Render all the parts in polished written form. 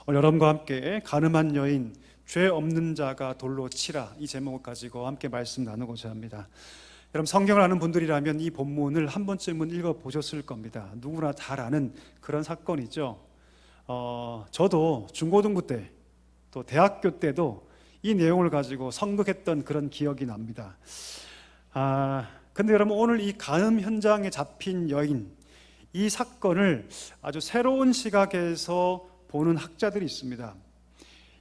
오늘 여러분과 함께 가늠한 여인, 죄 없는 자가 돌로 치라, 이 제목을 가지고 함께 말씀 나누고자 합니다. 여러분, 성경을 아는 분들이라면 이 본문을 한 번쯤은 읽어보셨을 겁니다. 누구나 잘 아는 그런 사건이죠. 저도 중고등부 때, 또 대학교 때도 이 내용을 가지고 성극했던 그런 기억이 납니다. 근데 여러분, 오늘 이 간음 현장에 잡힌 여인, 이 사건을 아주 새로운 시각에서 보는 학자들이 있습니다.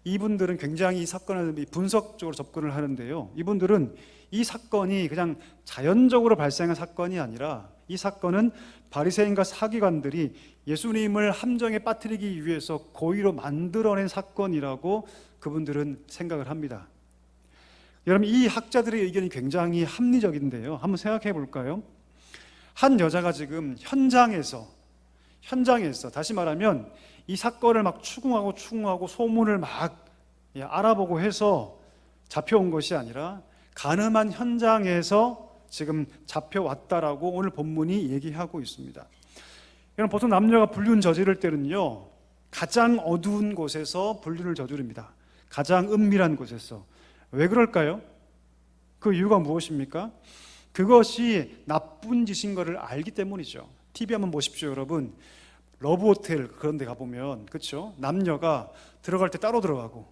이분들은 굉장히 이 사건을 분석적으로 접근을 하는데요, 이분들은 이 사건이 그냥 자연적으로 발생한 사건이 아니라 이 사건은 바리새인과 사기관들이 예수님을 함정에 빠뜨리기 위해서 고의로 만들어낸 사건이라고 그분들은 생각을 합니다. 여러분, 이 학자들의 의견이 굉장히 합리적인데요, 한번 생각해 볼까요? 한 여자가 지금 현장에서 다시 말하면 이 사건을 막 추궁하고 소문을 막 알아보고 해서 잡혀온 것이 아니라 가늠한 현장에서 지금 잡혀왔다라고 오늘 본문이 얘기하고 있습니다. 여러분, 보통 남녀가 불륜 저지를 때는요, 가장 어두운 곳에서 불륜을 저지릅니다. 가장 은밀한 곳에서. 왜 그럴까요? 그 이유가 무엇입니까? 그것이 나쁜 짓인 것을 알기 때문이죠. TV 한번 보십시오, 여러분. 러브호텔 그런 데 가보면, 그렇죠? 남녀가 들어갈 때 따로 들어가고,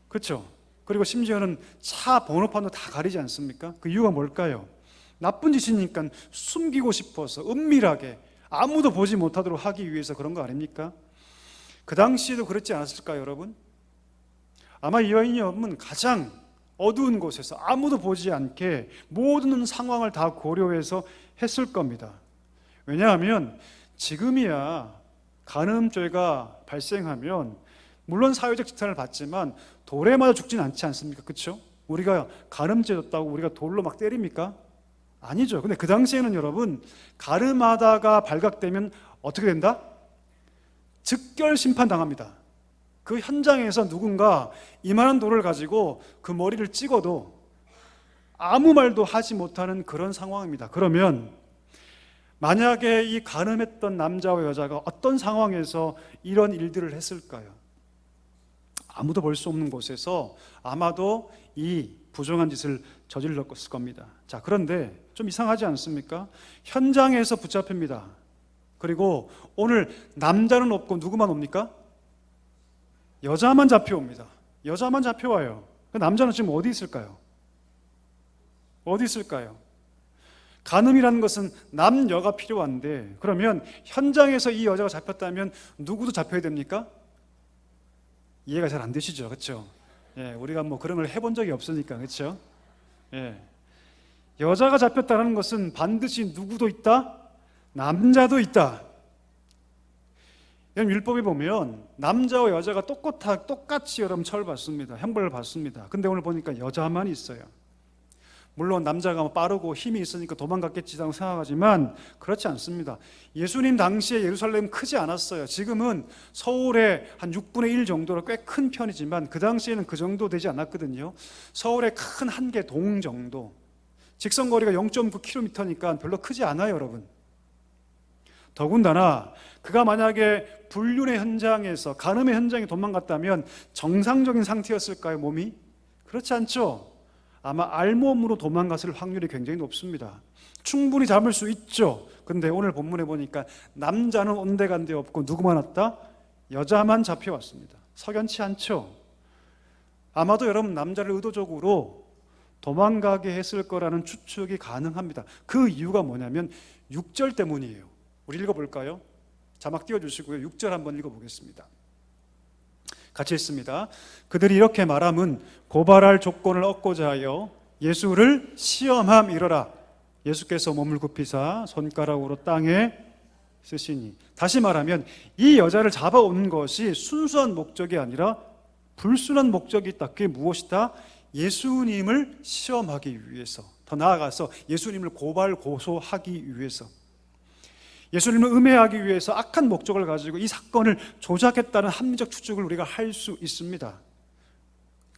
그렇죠? 그리고 심지어는 차 번호판도 다 가리지 않습니까? 그 이유가 뭘까요? 나쁜 짓이니까 숨기고 싶어서 은밀하게 아무도 보지 못하도록 하기 위해서 그런 거 아닙니까? 그 당시에도 그렇지 않았을까요, 여러분? 아마 이 여인은 가장 어두운 곳에서 아무도 보지 않게 모든 상황을 다 고려해서 했을 겁니다. 왜냐하면 지금이야 간음죄가 발생하면 물론 사회적 지탄을 받지만 돌에 맞아 죽지는 않지 않습니까? 그렇죠? 우리가 간음죄였다고 우리가 돌로 막 때립니까? 아니죠. 근데 그 당시에는 여러분, 간음하다가 발각되면 어떻게 된다? 즉결 심판당합니다. 그 현장에서 누군가 이만한 돌을 가지고 그 머리를 찍어도 아무 말도 하지 못하는 그런 상황입니다. 그러면 만약에 이 간음했던 남자와 여자가 어떤 상황에서 이런 일들을 했을까요? 아무도 볼 수 없는 곳에서 아마도 이 부정한 짓을 저질렀을 겁니다. 자, 그런데 좀 이상하지 않습니까? 현장에서 붙잡힙니다. 그리고 오늘 남자는 없고 누구만 옵니까? 여자만 잡혀옵니다. 여자만 잡혀와요. 남자는 지금 어디 있을까요? 어디 있을까요? 간음이라는 것은 남녀가 필요한데, 그러면 현장에서 이 여자가 잡혔다면 누구도 잡혀야 됩니까? 이해가 잘 안 되시죠? 그렇죠? 예, 우리가 뭐 그런 걸 해본 적이 없으니까. 그렇죠? 예. 여자가 잡혔다는 것은 반드시 누구도 있다? 남자도 있다. 율법에 보면 남자와 여자가 똑같이 여러분 처벌받습니다. 형벌을 받습니다. 근데 오늘 보니까 여자만 있어요. 물론 남자가 빠르고 힘이 있으니까 도망갔겠지라고 생각하지만 그렇지 않습니다. 예수님 당시에 예루살렘 크지 않았어요. 지금은 서울의 한 6분의 1 정도로 꽤 큰 편이지만 그 당시에는 그 정도 되지 않았거든요. 서울의 큰 한 개 동 정도. 직선거리가 0.9km니까 별로 크지 않아요, 여러분. 더군다나 그가 만약에 불륜의 현장에서, 간음의 현장에 도망갔다면 정상적인 상태였을까요, 몸이? 그렇지 않죠. 아마 알몸으로 도망갔을 확률이 굉장히 높습니다. 충분히 잡을 수 있죠. 근데 오늘 본문에 보니까 남자는 온데간데 없고 누구만 왔다? 여자만 잡혀왔습니다. 석연치 않죠. 아마도 여러분, 남자를 의도적으로 도망가게 했을 거라는 추측이 가능합니다. 그 이유가 뭐냐면 6절 때문이에요. 우리 읽어볼까요? 자막 띄워주시고요, 6절 한번 읽어보겠습니다. 같이 읽습니다. 그들이 이렇게 말함은 고발할 조건을 얻고자 하여 예수를 시험함이러라. 예수께서 몸을 굽히사 손가락으로 땅에 쓰시니. 다시 말하면 이 여자를 잡아온 것이 순수한 목적이 아니라 불순한 목적이 있다. 그게 무엇이다? 예수님을 시험하기 위해서, 더 나아가서 예수님을 고소하기 위해서, 예수님을 음해하기 위해서 악한 목적을 가지고 이 사건을 조작했다는 합리적 추측을 우리가 할 수 있습니다.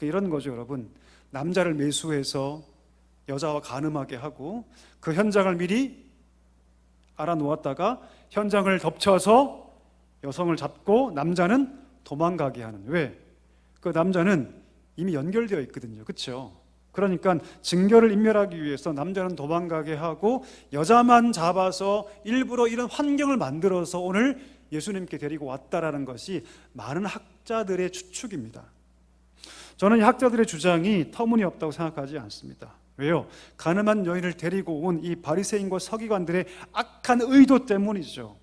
이런 거죠, 여러분. 남자를 매수해서 여자와 간음하게 하고 그 현장을 미리 알아놓았다가 현장을 덮쳐서 여성을 잡고 남자는 도망가게 하는. 왜? 그 남자는 이미 연결되어 있거든요. 그렇죠? 그러니까 증거를 인멸하기 위해서 남자는 도망가게 하고 여자만 잡아서 일부러 이런 환경을 만들어서 오늘 예수님께 데리고 왔다라는 것이 많은 학자들의 추측입니다. 저는 이 학자들의 주장이 터무니없다고 생각하지 않습니다. 왜요? 가늠한 여인을 데리고 온 이 바리새인과 서기관들의 악한 의도 때문이죠.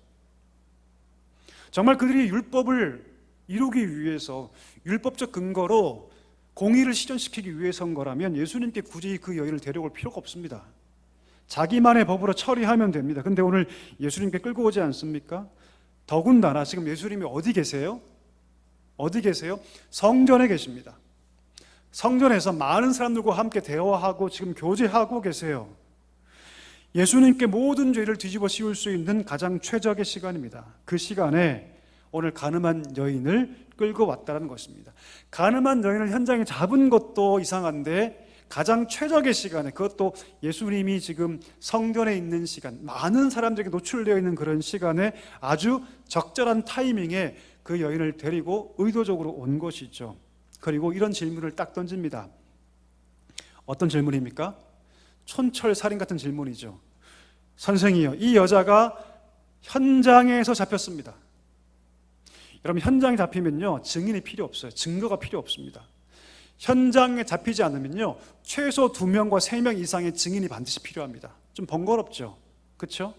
정말 그들이 율법을 이루기 위해서 율법적 근거로 공의를 실현시키기 위해서인 거라면 예수님께 굳이 그 여인을 데려올 필요가 없습니다. 자기만의 법으로 처리하면 됩니다. 근데 오늘 예수님께 끌고 오지 않습니까? 더군다나 지금 예수님이 어디 계세요? 어디 계세요? 성전에 계십니다. 성전에서 많은 사람들과 함께 대화하고 지금 교제하고 계세요. 예수님께 모든 죄를 뒤집어 씌울 수 있는 가장 최적의 시간입니다. 그 시간에 오늘 가늠한 여인을 끌고 왔다는 것입니다. 가늠한 여인을 현장에 잡은 것도 이상한데 가장 최적의 시간에, 그것도 예수님이 지금 성전에 있는 시간, 많은 사람들에게 노출되어 있는 그런 시간에 아주 적절한 타이밍에 그 여인을 데리고 의도적으로 온 것이죠. 그리고 이런 질문을 딱 던집니다. 어떤 질문입니까? 촌철살인 같은 질문이죠. 선생이요, 이 여자가 현장에서 잡혔습니다. 여러분, 현장에 잡히면요 증인이 필요 없어요. 증거가 필요 없습니다. 현장에 잡히지 않으면요 최소 2명과 3명 이상의 증인이 반드시 필요합니다. 좀 번거롭죠, 그렇죠?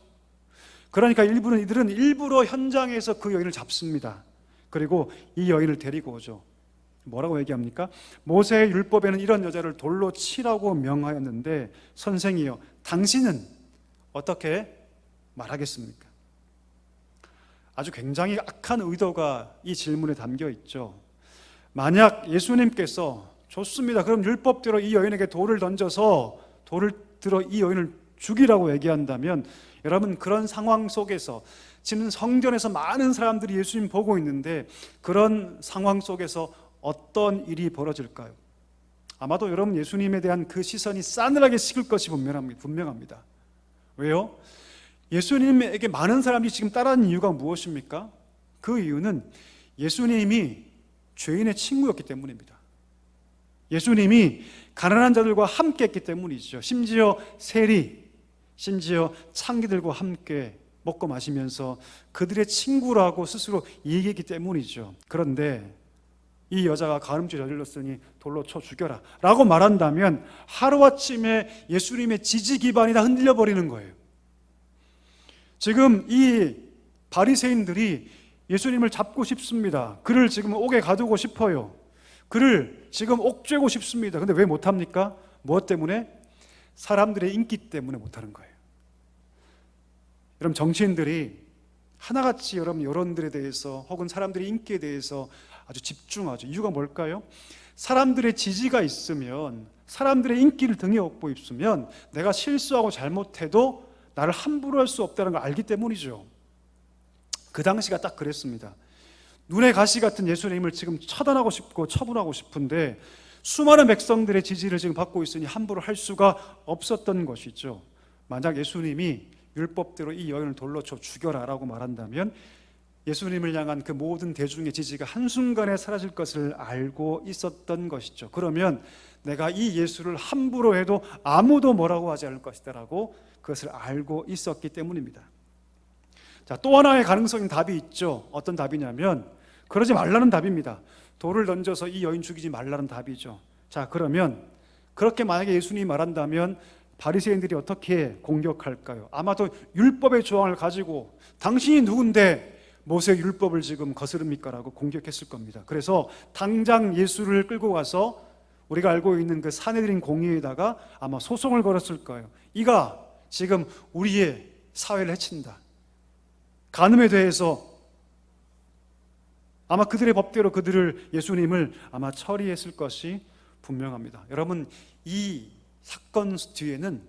그러니까 이들은 일부러 현장에서 그 여인을 잡습니다. 그리고 이 여인을 데리고 오죠. 뭐라고 얘기합니까? 모세의 율법에는 이런 여자를 돌로 치라고 명하였는데 선생이요, 당신은 어떻게 말하겠습니까? 아주 굉장히 악한 의도가 이 질문에 담겨 있죠. 만약 예수님께서 좋습니다, 그럼 율법대로 이 여인에게 돌을 던져서 돌을 들어 이 여인을 죽이라고 얘기한다면, 여러분, 그런 상황 속에서 지금 성전에서 많은 사람들이 예수님 보고 있는데 그런 상황 속에서 어떤 일이 벌어질까요? 아마도 여러분, 예수님에 대한 그 시선이 싸늘하게 식을 것이 분명합니다. 왜요? 예수님에게 많은 사람들이 지금 따르는 이유가 무엇입니까? 그 이유는 예수님이 죄인의 친구였기 때문입니다. 예수님이 가난한 자들과 함께 했기 때문이죠. 심지어 세리, 심지어 창기들과 함께 먹고 마시면서 그들의 친구라고 스스로 얘기했기 때문이죠. 그런데 이 여자가 가늠죄 저질렀으니 돌로 쳐 죽여라 라고 말한다면 하루아침에 예수님의 지지 기반이 다 흔들려 버리는 거예요. 지금 이 바리새인들이 예수님을 잡고 싶습니다. 그를 지금 옥에 가두고 싶어요. 그를 지금 옥죄고 싶습니다. 근데 왜 못합니까? 무엇 때문에? 사람들의 인기 때문에 못하는 거예요. 여러분, 정치인들이 하나같이 여러분 여론들에 대해서 혹은 사람들의 인기에 대해서 아주 집중하죠. 이유가 뭘까요? 사람들의 지지가 있으면, 사람들의 인기를 등에 업고 있으면 내가 실수하고 잘못해도 나를 함부로 할 수 없다는 걸 알기 때문이죠. 그 당시가 딱 그랬습니다. 눈의 가시 같은 예수님을 지금 처단하고 싶고 처분하고 싶은데 수많은 백성들의 지지를 지금 받고 있으니 함부로 할 수가 없었던 것이죠. 만약 예수님이 율법대로 이 여인을 돌로 쳐 죽여라 라고 말한다면 예수님을 향한 그 모든 대중의 지지가 한순간에 사라질 것을 알고 있었던 것이죠. 그러면 내가 이 예수를 함부로 해도 아무도 뭐라고 하지 않을 것이다 라고 그것을 알고 있었기 때문입니다. 자, 또 하나의 가능성인 답이 있죠. 어떤 답이냐면 그러지 말라는 답입니다. 돌을 던져서 이 여인 죽이지 말라는 답이죠. 자, 그러면 그렇게 만약에 예수님이 말한다면 바리새인들이 어떻게 공격할까요? 아마도 율법의 조항을 가지고 당신이 누군데 모세의 율법을 지금 거스릅니까? 라고 공격했을 겁니다. 그래서 당장 예수를 끌고 가서 우리가 알고 있는 그 사내들인 공의에다가 아마 소송을 걸었을 거예요. 이가 지금 우리의 사회를 해친다. 간음에 대해서 아마 그들의 법대로 예수님을 아마 처리했을 것이 분명합니다. 여러분, 이 사건 뒤에는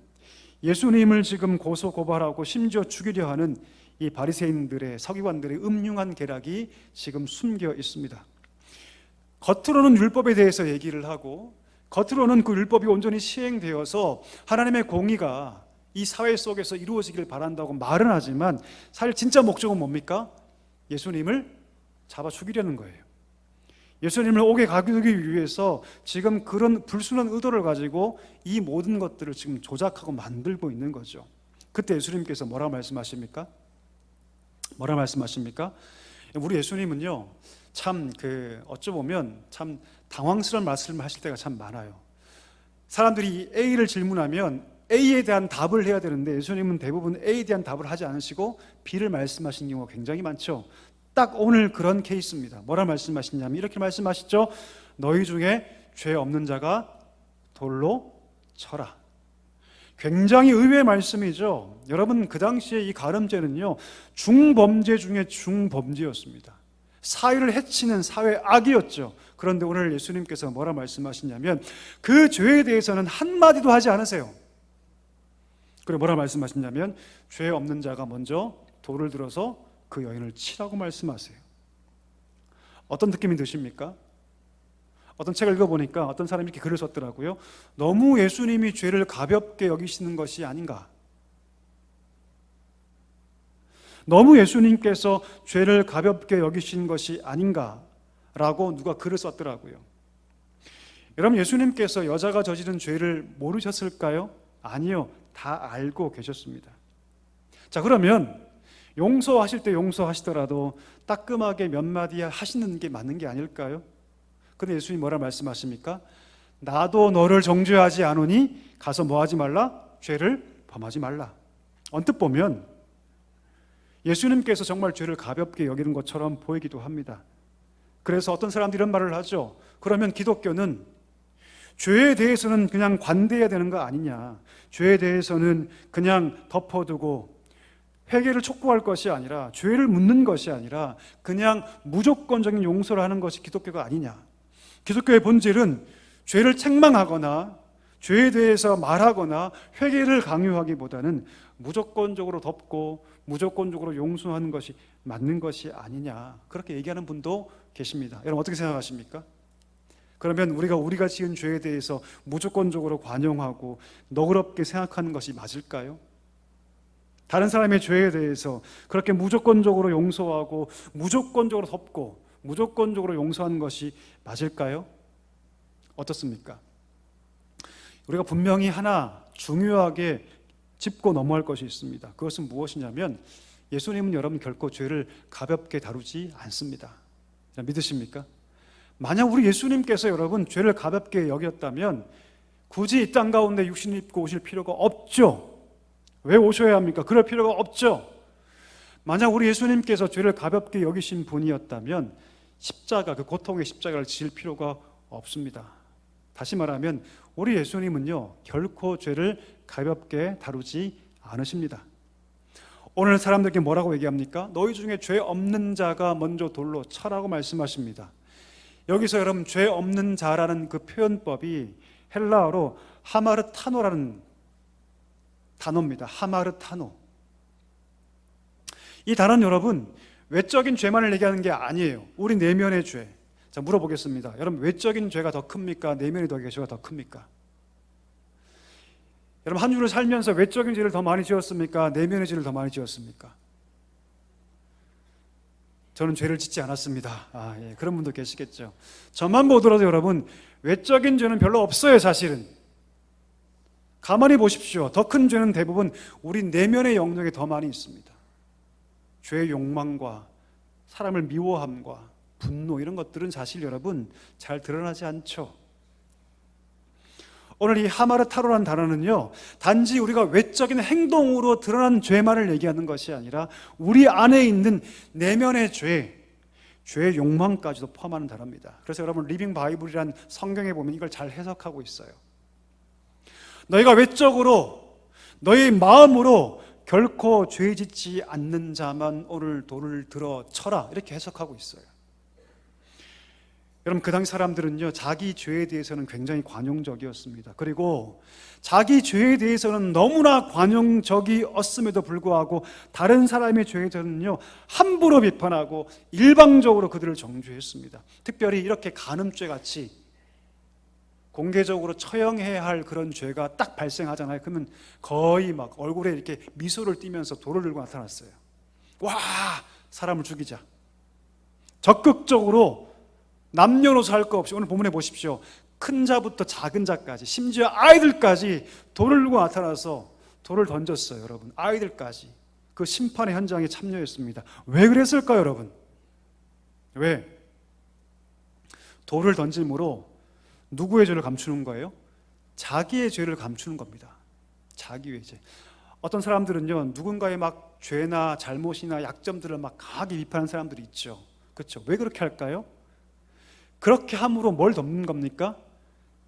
예수님을 지금 고소 고발하고 심지어 죽이려 하는 이 바리새인들의, 서기관들의 음흉한 계략이 지금 숨겨 있습니다. 겉으로는 율법에 대해서 얘기를 하고 겉으로는 그 율법이 온전히 시행되어서 하나님의 공의가 이 사회 속에서 이루어지기를 바란다고 말은 하지만 사실 진짜 목적은 뭡니까? 예수님을 잡아 죽이려는 거예요. 예수님을 오게 가두기 위해서 지금 그런 불순한 의도를 가지고 이 모든 것들을 지금 조작하고 만들고 있는 거죠. 그때 예수님께서 뭐라고 말씀하십니까? 뭐라고 말씀하십니까? 우리 예수님은요, 참 어쩌보면 참 당황스러운 말씀을 하실 때가 참 많아요. 사람들이 A를 질문하면 A에 대한 답을 해야 되는데 예수님은 대부분 A에 대한 답을 하지 않으시고 B를 말씀하신 경우가 굉장히 많죠. 딱 오늘 그런 케이스입니다. 뭐라 말씀하시냐면 이렇게 말씀하시죠. 너희 중에 죄 없는 자가 돌로 쳐라. 굉장히 의외의 말씀이죠. 여러분, 그 당시에 이 가늠죄는요, 중범죄 중에 중범죄였습니다. 사회를 해치는 사회 악이었죠. 그런데 오늘 예수님께서 뭐라 말씀하시냐면 그 죄에 대해서는 한마디도 하지 않으세요. 그리고 뭐라 말씀하시냐면 죄 없는 자가 먼저 돌을 들어서 그 여인을 치라고 말씀하세요. 어떤 느낌이 드십니까? 어떤 책을 읽어보니까 어떤 사람이 이렇게 글을 썼더라고요. 너무 예수님이 죄를 가볍게 여기시는 것이 아닌가. 너무 예수님께서 죄를 가볍게 여기신 것이 아닌가라고 누가 글을 썼더라고요. 여러분, 예수님께서 여자가 저지른 죄를 모르셨을까요? 아니요, 다 알고 계셨습니다. 자, 그러면 용서하실 때 용서하시더라도 따끔하게 몇 마디 하시는 게 맞는 게 아닐까요? 근데 예수님이 뭐라 말씀하십니까? 나도 너를 정죄하지 않으니 가서 뭐 하지 말라? 죄를 범하지 말라. 언뜻 보면 예수님께서 정말 죄를 가볍게 여기는 것처럼 보이기도 합니다. 그래서 어떤 사람들이 이런 말을 하죠. 그러면 기독교는 죄에 대해서는 그냥 관대해야 되는 거 아니냐, 죄에 대해서는 그냥 덮어두고 회개를 촉구할 것이 아니라, 죄를 묻는 것이 아니라 그냥 무조건적인 용서를 하는 것이 기독교가 아니냐. 기독교의 본질은 죄를 책망하거나 죄에 대해서 말하거나 회개를 강요하기보다는 무조건적으로 덮고 무조건적으로 용서하는 것이 맞는 것이 아니냐, 그렇게 얘기하는 분도 계십니다. 여러분, 어떻게 생각하십니까? 그러면 우리가 지은 죄에 대해서 무조건적으로 관용하고 너그럽게 생각하는 것이 맞을까요? 다른 사람의 죄에 대해서 그렇게 무조건적으로 용서하고 무조건적으로 덮고 무조건적으로 용서하는 것이 맞을까요? 어떻습니까? 우리가 분명히 하나 중요하게 짚고 넘어갈 것이 있습니다. 그것은 무엇이냐면 예수님은 여러분 결코 죄를 가볍게 다루지 않습니다. 믿으십니까? 만약 우리 예수님께서 여러분 죄를 가볍게 여겼다면 굳이 이 땅 가운데 육신 입고 오실 필요가 없죠. 왜 오셔야 합니까? 그럴 필요가 없죠. 만약 우리 예수님께서 죄를 가볍게 여기신 분이었다면 십자가, 그 고통의 십자가를 지을 필요가 없습니다. 다시 말하면 우리 예수님은요 결코 죄를 가볍게 다루지 않으십니다. 오늘 사람들에게 뭐라고 얘기합니까? 너희 중에 죄 없는 자가 먼저 돌로 쳐라고 말씀하십니다. 여기서 여러분 죄 없는 자라는 그 표현법이 헬라어로 하마르타노라는 단어입니다. 하마르타노. 이 단어는 여러분 외적인 죄만을 얘기하는 게 아니에요. 우리 내면의 죄. 자, 물어보겠습니다. 여러분, 외적인 죄가 더 큽니까? 내면의 죄가 더 큽니까? 여러분, 한 주를 살면서 외적인 죄를 더 많이 지었습니까? 내면의 죄를 더 많이 지었습니까? 저는 죄를 짓지 않았습니다. 그런 분도 계시겠죠. 저만 보더라도 여러분 외적인 죄는 별로 없어요. 사실은 가만히 보십시오. 더 큰 죄는 대부분 우리 내면의 영역에 더 많이 있습니다. 죄의 욕망과 사람을 미워함과 분노, 이런 것들은 사실 여러분 잘 드러나지 않죠. 오늘 이 하마르타로라는 단어는요 단지 우리가 외적인 행동으로 드러난 죄만을 얘기하는 것이 아니라 우리 안에 있는 내면의 죄의 욕망까지도 포함하는 단어입니다. 그래서 여러분 리빙 바이블이란 성경에 보면 이걸 잘 해석하고 있어요. 너희가 외적으로 너희 마음으로 결코 죄 짓지 않는 자만 오늘 돌을 들어 쳐라, 이렇게 해석하고 있어요. 여러분, 그 당시 사람들은요 자기 죄에 대해서는 굉장히 관용적이었습니다. 그리고 자기 죄에 대해서는 너무나 관용적이었음에도 불구하고 다른 사람의 죄에 대해서는요 함부로 비판하고 일방적으로 그들을 정죄했습니다. 특별히 이렇게 간음죄 같이 공개적으로 처형해야 할 그런 죄가 딱 발생하잖아요. 그러면 거의 막 얼굴에 이렇게 미소를 띠면서 돌을 들고 나타났어요. 와, 사람을 죽이자. 적극적으로 남녀노소 할 거 없이 오늘 본문에 보십시오. 큰 자부터 작은 자까지, 심지어 아이들까지 돌을 들고 나타나서 돌을 던졌어요. 여러분, 아이들까지 그 심판의 현장에 참여했습니다. 왜 그랬을까요, 여러분? 왜? 돌을 던짐으로 누구의 죄를 감추는 거예요? 자기의 죄를 감추는 겁니다. 자기의 죄. 어떤 사람들은요, 누군가의 막 죄나 잘못이나 약점들을 막 강하게 비판하는 사람들이 있죠. 그렇죠? 왜 그렇게 할까요? 그렇게 함으로 뭘 덮는 겁니까?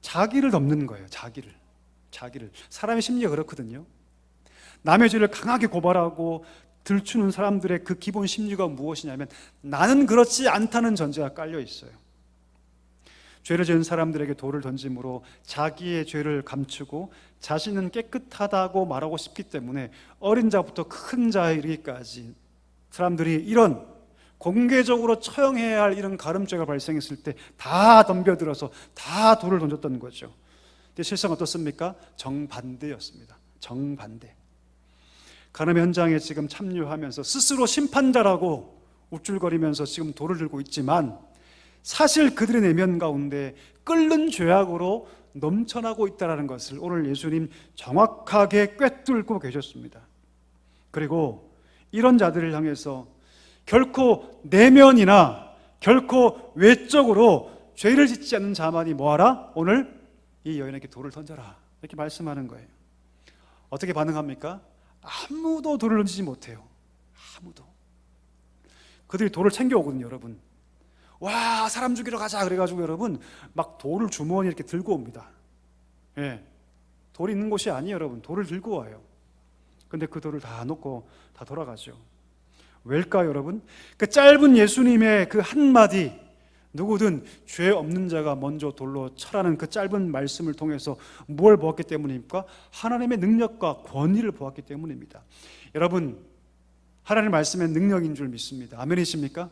자기를 덮는 거예요. 자기를. 사람의 심리가 그렇거든요. 남의 죄를 강하게 고발하고 들추는 사람들의 그 기본 심리가 무엇이냐면 나는 그렇지 않다는 전제가 깔려 있어요. 죄를 지은 사람들에게 돌을 던짐으로 자기의 죄를 감추고 자신은 깨끗하다고 말하고 싶기 때문에 어린 자부터 큰 자에 이르기까지 사람들이 이런 공개적으로 처형해야 할 이런 가늠죄가 발생했을 때 다 덤벼들어서 다 돌을 던졌던 거죠. 근데 실상 어떻습니까? 정반대였습니다. 정반대. 가늠 현장에 지금 참여하면서 스스로 심판자라고 우쭐거리면서 지금 돌을 들고 있지만 사실 그들의 내면 가운데 끓는 죄악으로 넘쳐나고 있다는 것을 오늘 예수님 정확하게 꿰뚫고 계셨습니다. 그리고 이런 자들을 향해서 결코 내면이나 결코 외적으로 죄를 짓지 않는 자만이 뭐하라? 오늘 이 여인에게 돌을 던져라, 이렇게 말씀하는 거예요. 어떻게 반응합니까? 아무도 돌을 던지지 못해요. 아무도. 그들이 돌을 챙겨오거든요, 여러분. 와, 사람 죽이러 가자 그래가지고 여러분 막 돌을 주머니에 이렇게 들고 옵니다. 예, 돌이 있는 곳이 아니에요, 여러분. 돌을 들고 와요. 근데 그 돌을 다 놓고 다 돌아가죠. 왜일까요, 여러분? 그 짧은 예수님의 그 한마디, 누구든 죄 없는 자가 먼저 돌로 쳐라는 그 짧은 말씀을 통해서 뭘 보았기 때문입니까? 하나님의 능력과 권위를 보았기 때문입니다. 여러분, 하나님 말씀의 능력인 줄 믿습니다. 아멘이십니까?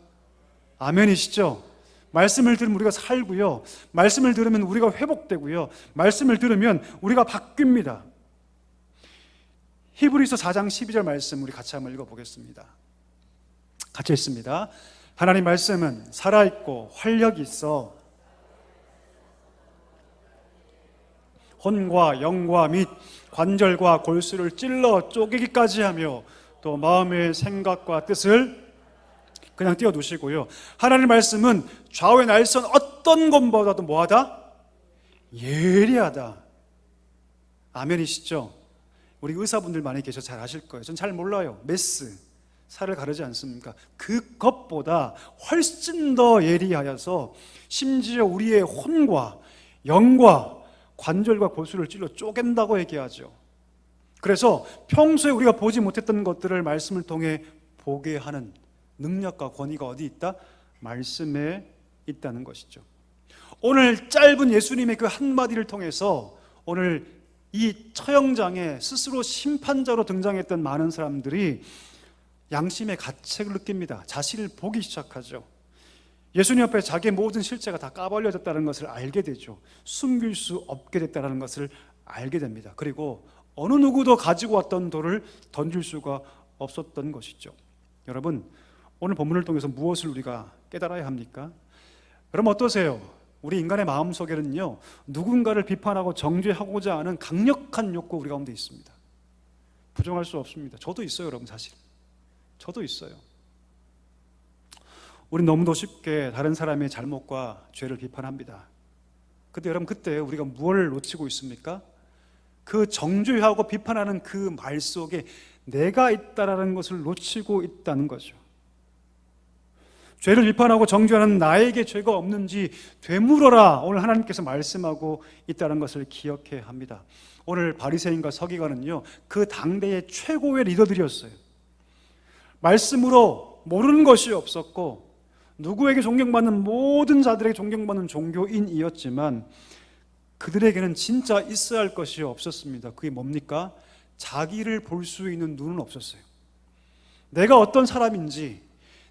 아멘이시죠? 말씀을 들으면 우리가 살고요, 말씀을 들으면 우리가 회복되고요, 말씀을 들으면 우리가 바뀝니다. 히브리서 4장 12절 말씀 우리 같이 한번 읽어보겠습니다. 같이 읽습니다. 하나님 말씀은 살아있고 활력이 있어 혼과 영과 및 관절과 골수를 찔러 쪼개기까지 하며 또 마음의 생각과 뜻을 그냥 띄워두시고요, 하나님 말씀은 좌우의 날선 어떤 것보다도 뭐하다? 예리하다. 아멘이시죠? 우리 의사분들 많이 계셔 잘 아실 거예요. 전 잘 몰라요. 메스, 살을 가르지 않습니까? 그것보다 훨씬 더 예리하여서 심지어 우리의 혼과 영과 관절과 골수를 찔러 쪼갠다고 얘기하죠. 그래서 평소에 우리가 보지 못했던 것들을 말씀을 통해 보게 하는 능력과 권위가 어디 있다? 말씀에 있다는 것이죠. 오늘 짧은 예수님의 그 한마디를 통해서 오늘 이 처형장에 스스로 심판자로 등장했던 많은 사람들이 양심의 가책을 느낍니다. 자신을 보기 시작하죠. 예수님 앞에 자기의 모든 실체가 다 까발려졌다는 것을 알게 되죠. 숨길 수 없게 됐다는 것을 알게 됩니다. 그리고 어느 누구도 가지고 왔던 돌을 던질 수가 없었던 것이죠. 여러분, 오늘 본문을 통해서 무엇을 우리가 깨달아야 합니까? 여러분 어떠세요? 우리 인간의 마음속에는요, 누군가를 비판하고 정죄하고자 하는 강력한 욕구 우리 가운데 있습니다. 부정할 수 없습니다. 저도 있어요, 여러분. 사실 저도 있어요. 우린 너무도 쉽게 다른 사람의 잘못과 죄를 비판합니다. 근데 여러분, 그때 우리가 무엇을 놓치고 있습니까? 그 정죄하고 비판하는 그 말 속에 내가 있다라는 것을 놓치고 있다는 거죠. 죄를 비판하고 정죄하는 나에게 죄가 없는지 되물어라, 오늘 하나님께서 말씀하고 있다는 것을 기억해야 합니다. 오늘 바리새인과 서기관은요, 그 당대의 최고의 리더들이었어요. 말씀으로 모르는 것이 없었고 누구에게 존경받는 모든 자들에게 존경받는 종교인이었지만 그들에게는 진짜 있어야 할 것이 없었습니다. 그게 뭡니까? 자기를 볼 수 있는 눈은 없었어요. 내가 어떤 사람인지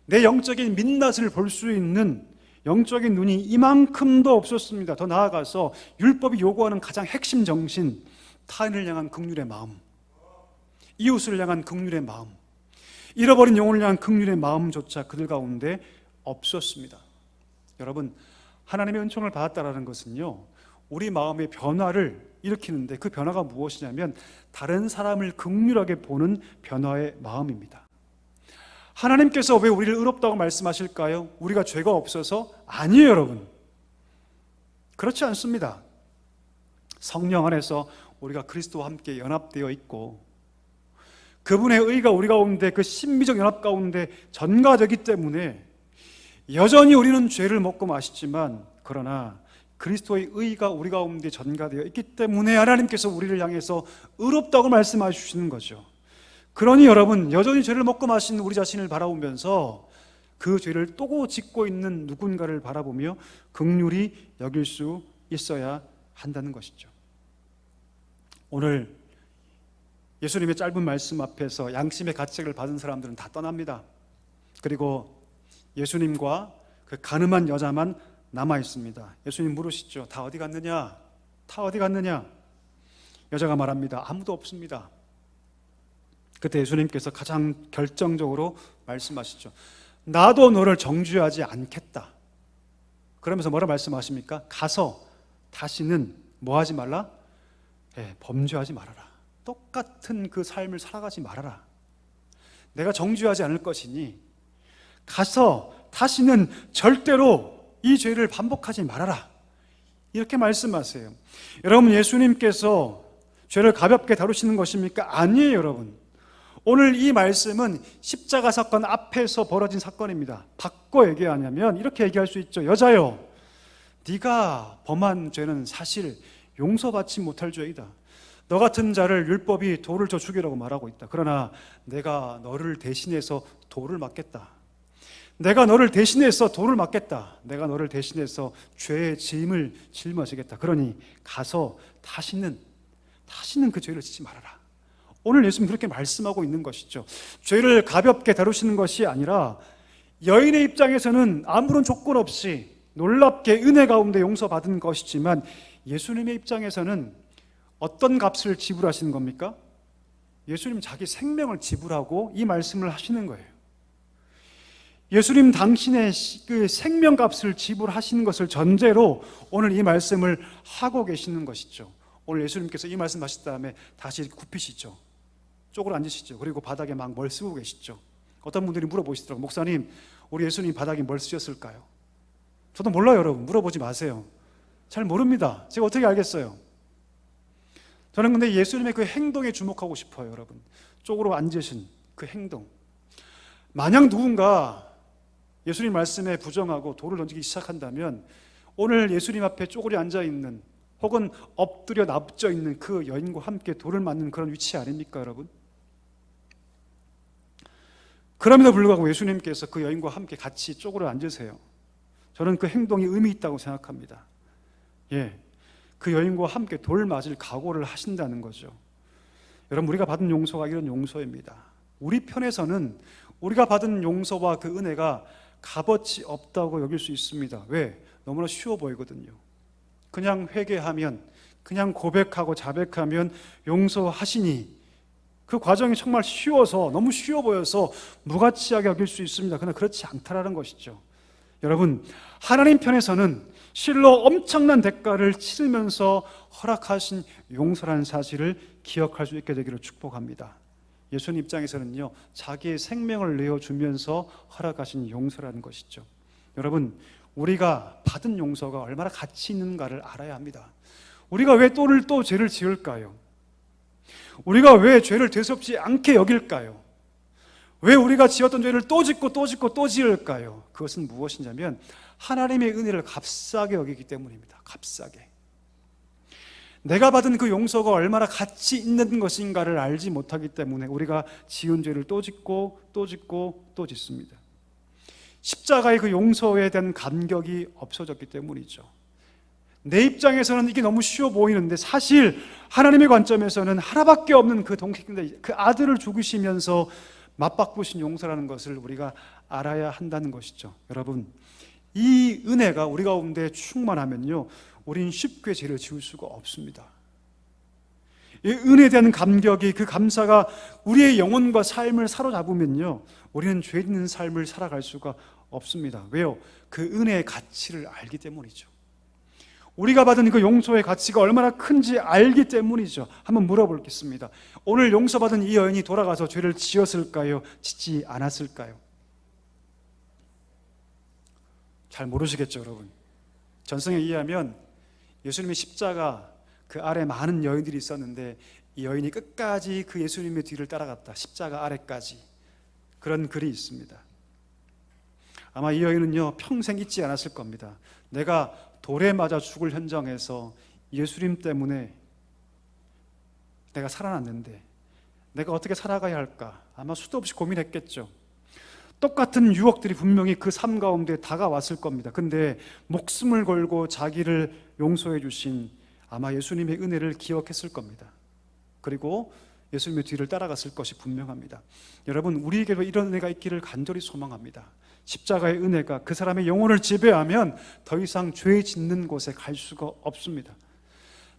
내 영적인 민낯을 볼 수 있는 영적인 눈이 이만큼도 없었습니다. 더 나아가서 율법이 요구하는 가장 핵심 정신, 타인을 향한 긍휼의 마음, 이웃을 향한 긍휼의 마음, 잃어버린 영혼을 향한 긍휼의 마음조차 그들 가운데 없었습니다. 여러분, 하나님의 은총을 받았다라는 것은요, 우리 마음의 변화를 일으키는데, 그 변화가 무엇이냐면 다른 사람을 긍휼하게 보는 변화의 마음입니다. 하나님께서 왜 우리를 의롭다고 말씀하실까요? 우리가 죄가 없어서? 아니에요, 여러분. 그렇지 않습니다. 성령 안에서 우리가 그리스도와 함께 연합되어 있고, 그분의 의가 우리 가운데, 그 신비적 연합 가운데 전가되기 때문에 여전히 우리는 죄를 먹고 마시지만, 그러나 그리스도의 의가 우리 가운데 전가되어 있기 때문에 하나님께서 우리를 향해서 의롭다고 말씀해 주시는 거죠. 그러니 여러분, 여전히 죄를 먹고 마시는 우리 자신을 바라보면서 그 죄를 또 짓고 있는 누군가를 바라보며 긍휼히 여길 수 있어야 한다는 것이죠. 오늘 예수님의 짧은 말씀 앞에서 양심의 가책을 받은 사람들은 다 떠납니다. 그리고 예수님과 그 가늠한 여자만 남아 있습니다. 예수님 물으시죠. 다 어디 갔느냐? 다 어디 갔느냐? 여자가 말합니다. 아무도 없습니다. 그때 예수님께서 가장 결정적으로 말씀하시죠. 나도 너를 정죄하지 않겠다. 그러면서 뭐라 말씀하십니까? 가서 다시는 뭐 하지 말라? 범죄하지 말아라. 똑같은 그 삶을 살아가지 말아라. 내가 정죄하지 않을 것이니 가서 다시는 절대로 이 죄를 반복하지 말아라. 이렇게 말씀하세요. 여러분, 예수님께서 죄를 가볍게 다루시는 것입니까? 아니에요, 여러분. 오늘 이 말씀은 십자가 사건 앞에서 벌어진 사건입니다. 바꿔 얘기하냐면 이렇게 얘기할 수 있죠. 여자여, 네가 범한 죄는 사실 용서받지 못할 죄이다. 너 같은 자를 율법이 돌을 쳐 죽이라고 말하고 있다. 그러나 내가 너를 대신해서 돌을 맞겠다. 내가 너를 대신해서 돌을 맞겠다. 내가 너를 대신해서 죄의 짐을 짊어지겠다. 그러니 가서 다시는 그 죄를 짓지 말아라. 오늘 예수님 그렇게 말씀하고 있는 것이죠. 죄를 가볍게 다루시는 것이 아니라 여인의 입장에서는 아무런 조건 없이 놀랍게 은혜 가운데 용서받은 것이지만, 예수님의 입장에서는 어떤 값을 지불하시는 겁니까? 예수님 자기 생명을 지불하고 이 말씀을 하시는 거예요. 예수님 당신의 그 생명값을 지불하시는 것을 전제로 오늘 이 말씀을 하고 계시는 것이죠. 오늘 예수님께서 이 말씀 하신 다음에 다시 굽히시죠. 쪼그려 앉으시죠. 그리고 바닥에 막 뭘 쓰고 계시죠. 어떤 분들이 물어보시더라고요. 목사님, 우리 예수님 바닥에 뭘 쓰셨을까요? 저도 몰라요, 여러분. 물어보지 마세요. 잘 모릅니다. 제가 어떻게 알겠어요? 저는 근데 예수님의 그 행동에 주목하고 싶어요, 여러분. 쪼그려 앉으신 그 행동. 만약 누군가 예수님 말씀에 부정하고 돌을 던지기 시작한다면, 오늘 예수님 앞에 쪼그려 앉아있는 혹은 엎드려 납져 있는 그 여인과 함께 돌을 맞는 그런 위치 아닙니까, 여러분? 그럼에도 불구하고 예수님께서 그 여인과 함께 같이 쪼그려 앉으세요. 저는 그 행동이 의미 있다고 생각합니다. 그 여인과 함께 돌 맞을 각오를 하신다는 거죠. 여러분, 우리가 받은 용서가 이런 용서입니다. 우리 편에서는 우리가 받은 용서와 그 은혜가 값어치 없다고 여길 수 있습니다. 왜? 너무나 쉬워 보이거든요. 그냥 회개하면, 그냥 고백하고 자백하면 용서하시니 그 과정이 정말 쉬워서, 너무 쉬워 보여서 무가치하게 여길 수 있습니다. 그러나 그렇지 않다라는 것이죠. 여러분, 하나님 편에서는 실로 엄청난 대가를 치르면서 허락하신 용서라는 사실을 기억할 수 있게 되기를 축복합니다. 예수님 입장에서는요, 자기의 생명을 내어주면서 허락하신 용서라는 것이죠. 여러분, 우리가 받은 용서가 얼마나 가치 있는가를 알아야 합니다. 우리가 왜 또 죄를 지을까요? 우리가 왜 죄를 되섭지 않게 여길까요? 왜 우리가 지었던 죄를 또 짓고 또 지을까요? 그것은 무엇이냐면 하나님의 은혜를 값싸게 여기기 때문입니다. 값싸게. 내가 받은 그 용서가 얼마나 가치 있는 것인가를 알지 못하기 때문에 우리가 지은 죄를 또 짓고 또 짓습니다. 십자가의 그 용서에 대한 감격이 없어졌기 때문이죠. 내 입장에서는 이게 너무 쉬워 보이는데 사실 하나님의 관점에서는 하나밖에 없는 그 동생인데 그 아들을 죽이시면서 맞바꾸신 용서라는 것을 우리가 알아야 한다는 것이죠. 여러분, 이 은혜가 우리 가운데 충만하면요, 우리는 쉽게 죄를 지을 수가 없습니다. 이 은혜에 대한 감격이, 그 감사가 우리의 영혼과 삶을 사로잡으면요, 우리는 죄 있는 삶을 살아갈 수가 없습니다. 왜요? 그 은혜의 가치를 알기 때문이죠. 우리가 받은 그 용서의 가치가 얼마나 큰지 알기 때문이죠. 한번 물어보겠습니다. 오늘 용서받은 이 여인이 돌아가서 죄를 지었을까요? 짓지 않았을까요? 잘 모르시겠죠, 여러분. 전성에 의하면 예수님의 십자가 그 아래 많은 여인들이 있었는데 이 여인이 끝까지 그 예수님의 뒤를 따라갔다. 십자가 아래까지. 그런 글이 있습니다. 아마 이 여인은요, 평생 잊지 않았을 겁니다. 내가 돌에 맞아 죽을 현장에서 예수님 때문에 내가 살아났는데 내가 어떻게 살아가야 할까? 아마 수도 없이 고민했겠죠. 똑같은 유혹들이 분명히 그 삶 가운데 다가왔을 겁니다. 근데 목숨을 걸고 자기를 용서해 주신 아마 예수님의 은혜를 기억했을 겁니다. 그리고 예수님의 뒤를 따라갔을 것이 분명합니다. 여러분, 우리에게도 이런 은혜가 있기를 간절히 소망합니다. 십자가의 은혜가 그 사람의 영혼을 지배하면 더 이상 죄 짓는 곳에 갈 수가 없습니다.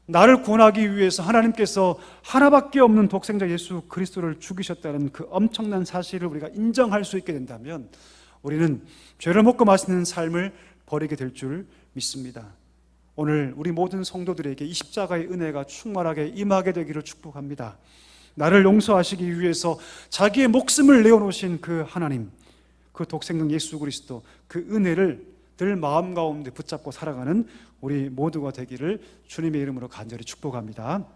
나를 구원하기 위해서 하나님께서 하나밖에 없는 독생자 예수 그리스도를 죽이셨다는 그 엄청난 사실을 우리가 인정할 수 있게 된다면 우리는 죄를 먹고 마시는 삶을 버리게 될 줄 믿습니다. 오늘 우리 모든 성도들에게 이 십자가의 은혜가 충만하게 임하게 되기를 축복합니다. 나를 용서하시기 위해서 자기의 목숨을 내어놓으신 그 하나님, 그 독생자 예수 그리스도, 그 은혜를 늘 마음 가운데 붙잡고 살아가는 우리 모두가 되기를 주님의 이름으로 간절히 축복합니다.